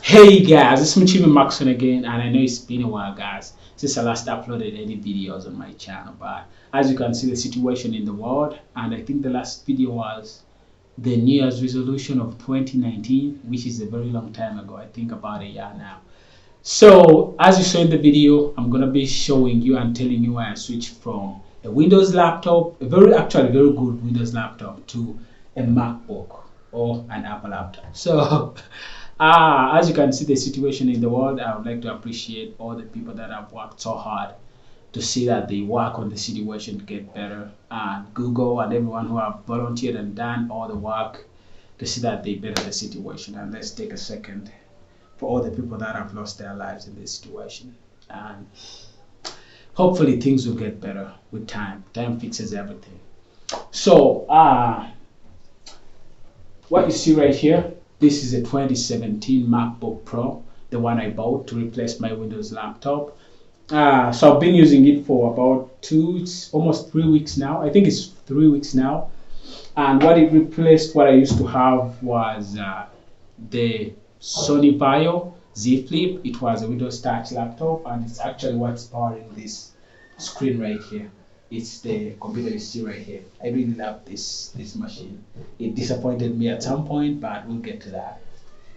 Hey guys, it's me Maxon again, and I know it's been a while, guys, since I last uploaded any videos on my channel. But as you can see, the situation in the world, and I think the last video was the New Year's resolution of 2019, which is a very long time ago. I think about a year now. So as you saw in the video, I'm gonna be showing you and telling you why I switched from a Windows laptop, a actually very good Windows laptop, to a MacBook or an Apple laptop. So as you can see the situation in the world, I would like to appreciate all the people that have worked so hard to see that they work on the situation to get better, and Google and everyone who have volunteered and done all the work to see that they better the situation. And let's take a second for all the people that have lost their lives in this situation, and hopefully things will get better with time. Time fixes everything. So what you see right here, this is a 2017 MacBook Pro, the one I bought to replace my Windows laptop. So I've been using it for about almost 3 weeks now. I think it's 3 weeks now. And what it replaced, what I used to have, was the Sony Vaio Z Flip. It was a Windows Touch laptop, and it's actually what's powering this screen right here. It's the computer you see right here. I really love this machine. It disappointed me at some point, but we'll get to that.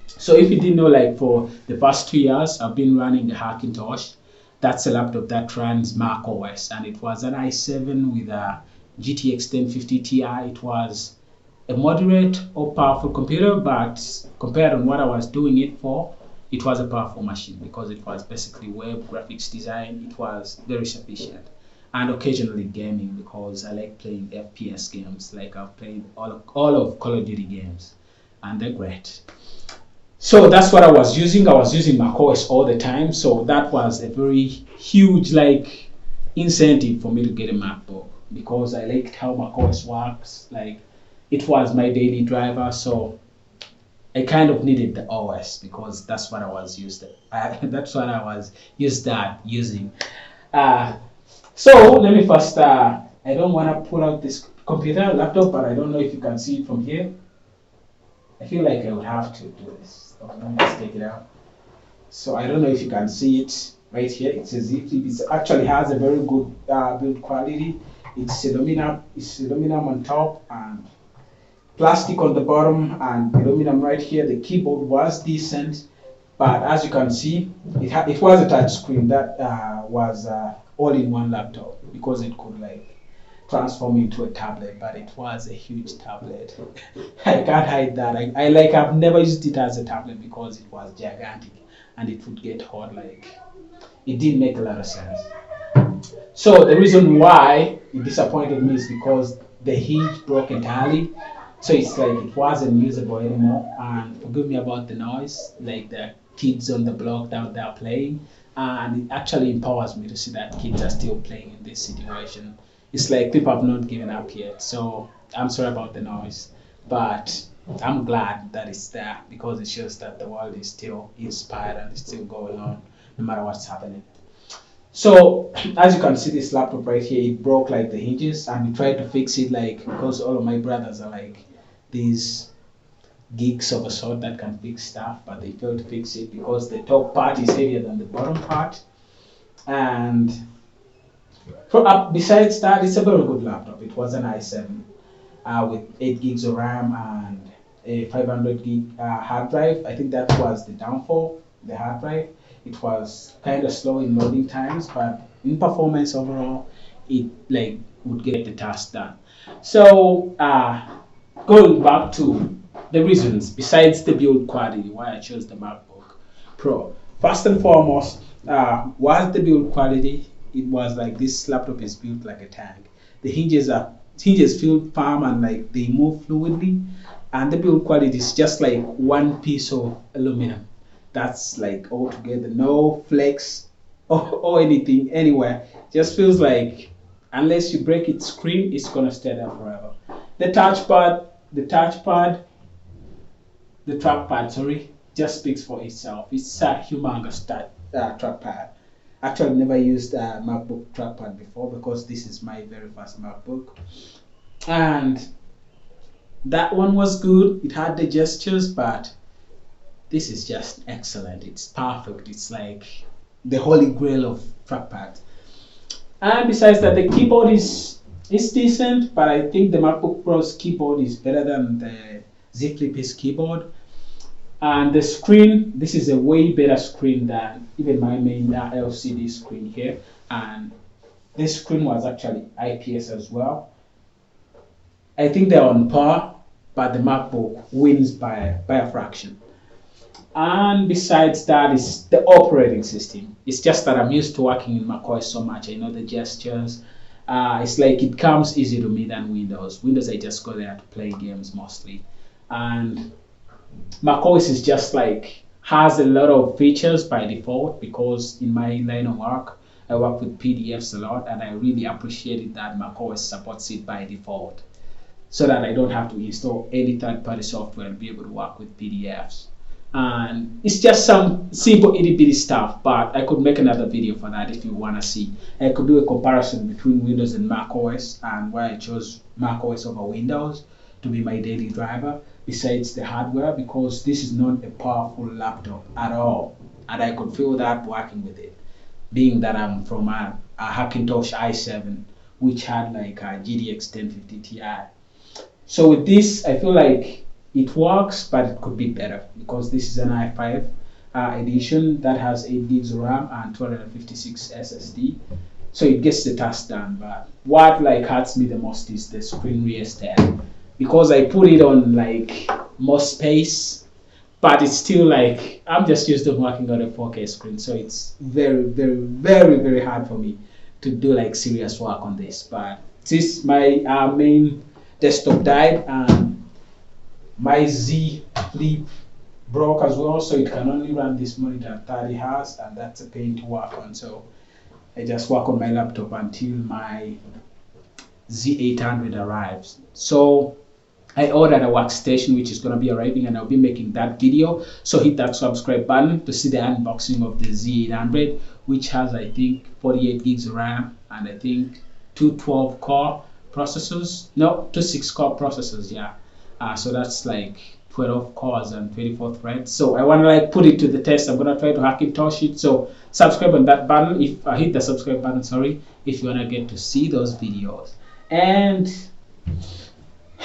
So if you didn't know, like for the past 2 years, I've been running the Hackintosh. That's a laptop that runs Mac OS, and it was an i7 with a GTX 1050 Ti. It was a moderate or powerful computer, but compared on what I was doing it for, it was a powerful machine because it was basically web graphics design. It was very sufficient. And occasionally gaming, because I like playing FPS games. Like I've played all of Call of Duty games, and they're great. So that's what I was using. I was using macOS all the time, so that was a very huge incentive for me to get a MacBook, because I liked how macOS works. Like it was my daily driver, so I kind of needed the OS because that's what I was used to. That's what I was using. So let me first, I don't want to pull out this computer laptop, but I don't know if you can see it from here. I feel like I would have to do this. So let me just take it out. So I don't know if you can see it right here. It's a Z Flip. It actually has a very good build quality. It's aluminum on top and plastic on the bottom, and aluminum right here. The keyboard was decent, but as you can see, it was a touch screen that was all-in-one laptop, because it could transform into a tablet, but it was a huge tablet. I can't hide that. I've never used it as a tablet because it was gigantic and it would get hot. It didn't make a lot of sense. So the reason why it disappointed me is because the hinge broke entirely. So it's it wasn't usable anymore. And forgive me about the noise, the kids on the block down there playing. And it actually empowers me to see that kids are still playing in this situation. It's like people have not given up yet. So I'm sorry about the noise, but I'm glad that it's there, because it shows that the world is still inspired and it's still going on no matter what's happening. So as you can see, this laptop right here, it broke the hinges, and we tried to fix it because all of my brothers are these geeks of a sort that can fix stuff, but they failed to fix it because the top part is heavier than the bottom part. And besides that, it's a very good laptop. It was an i7 with 8 gigs of RAM and a 500 gig hard drive. I think that was the downfall, the hard drive. It was kind of slow in loading times, but in performance overall, it would get the task done. So going back to the reasons besides the build quality why I chose the MacBook Pro. First and foremost, was the build quality. It was this laptop is built like a tank. The hinges feel firm and they move fluidly, and the build quality is just one piece of aluminum. That's all together, no flex or anything anywhere. Just feels unless you break its screen, it's gonna stay there forever. The trackpad, just speaks for itself. It's a humongous trackpad. Actually, never used a MacBook trackpad before because this is my very first MacBook, and that one was good. It had the gestures, but this is just excellent. It's perfect. It's like the holy grail of trackpad. And besides that, the keyboard is decent, but I think the MacBook Pro's keyboard is better than the Z Flip's keyboard. And the screen, this is a way better screen than even my main LCD screen here. And this screen was actually IPS as well. I think they're on par, but the MacBook wins by a fraction. And besides that is the operating system. It's just that I'm used to working in macOS so much. I know the gestures. It's like it comes easy to me than Windows. Windows, I just go there to play games mostly. And macOS is just like has a lot of features by default, because in my line of work, I work with PDFs a lot, and I really appreciated that macOS supports it by default, so that I don't have to install any third-party software and be able to work with PDFs. And it's just some simple itty-bitty stuff, but I could make another video for that if you want to see. I could do a comparison between Windows and macOS, and why I chose macOS over Windows to be my daily driver, besides the hardware, because this is not a powerful laptop at all, and I could feel that working with it, being that I'm from a Hackintosh i7, which had like a GTX 1050 Ti. So with this, I feel like it works, but it could be better, because this is an i5 edition that has 8 gigs of RAM and 256 SSD. So it gets the task done. But what like hurts me the most is the screen rear stand, because I put it on like more space, but it's still like I'm just used to working on a 4K screen, so it's very, very, very, very hard for me to do like serious work on this. But this my main desktop died, and my Z Flip broke as well, so it can only run this monitor 30 Hz, and that's a pain to work on. So I just work on my laptop until my Z800 arrives. So I ordered a workstation which is going to be arriving, and I'll be making that video. So hit that subscribe button to see the unboxing of the Z800, which has I think 48 gigs of RAM and I think two 12-core processors. No, two 6-core processors, yeah. So that's like 12 cores and 24 threads. So I want to like put it to the test. I'm gonna try to Hackintosh it. So subscribe on that button. If hit the subscribe button, sorry, if you wanna get to see those videos. And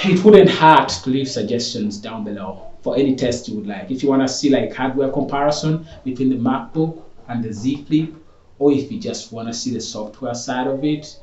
it wouldn't hurt to leave suggestions down below for any test you would like. If you wanna see like hardware comparison between the MacBook and the Z Flip, or if you just wanna see the software side of it,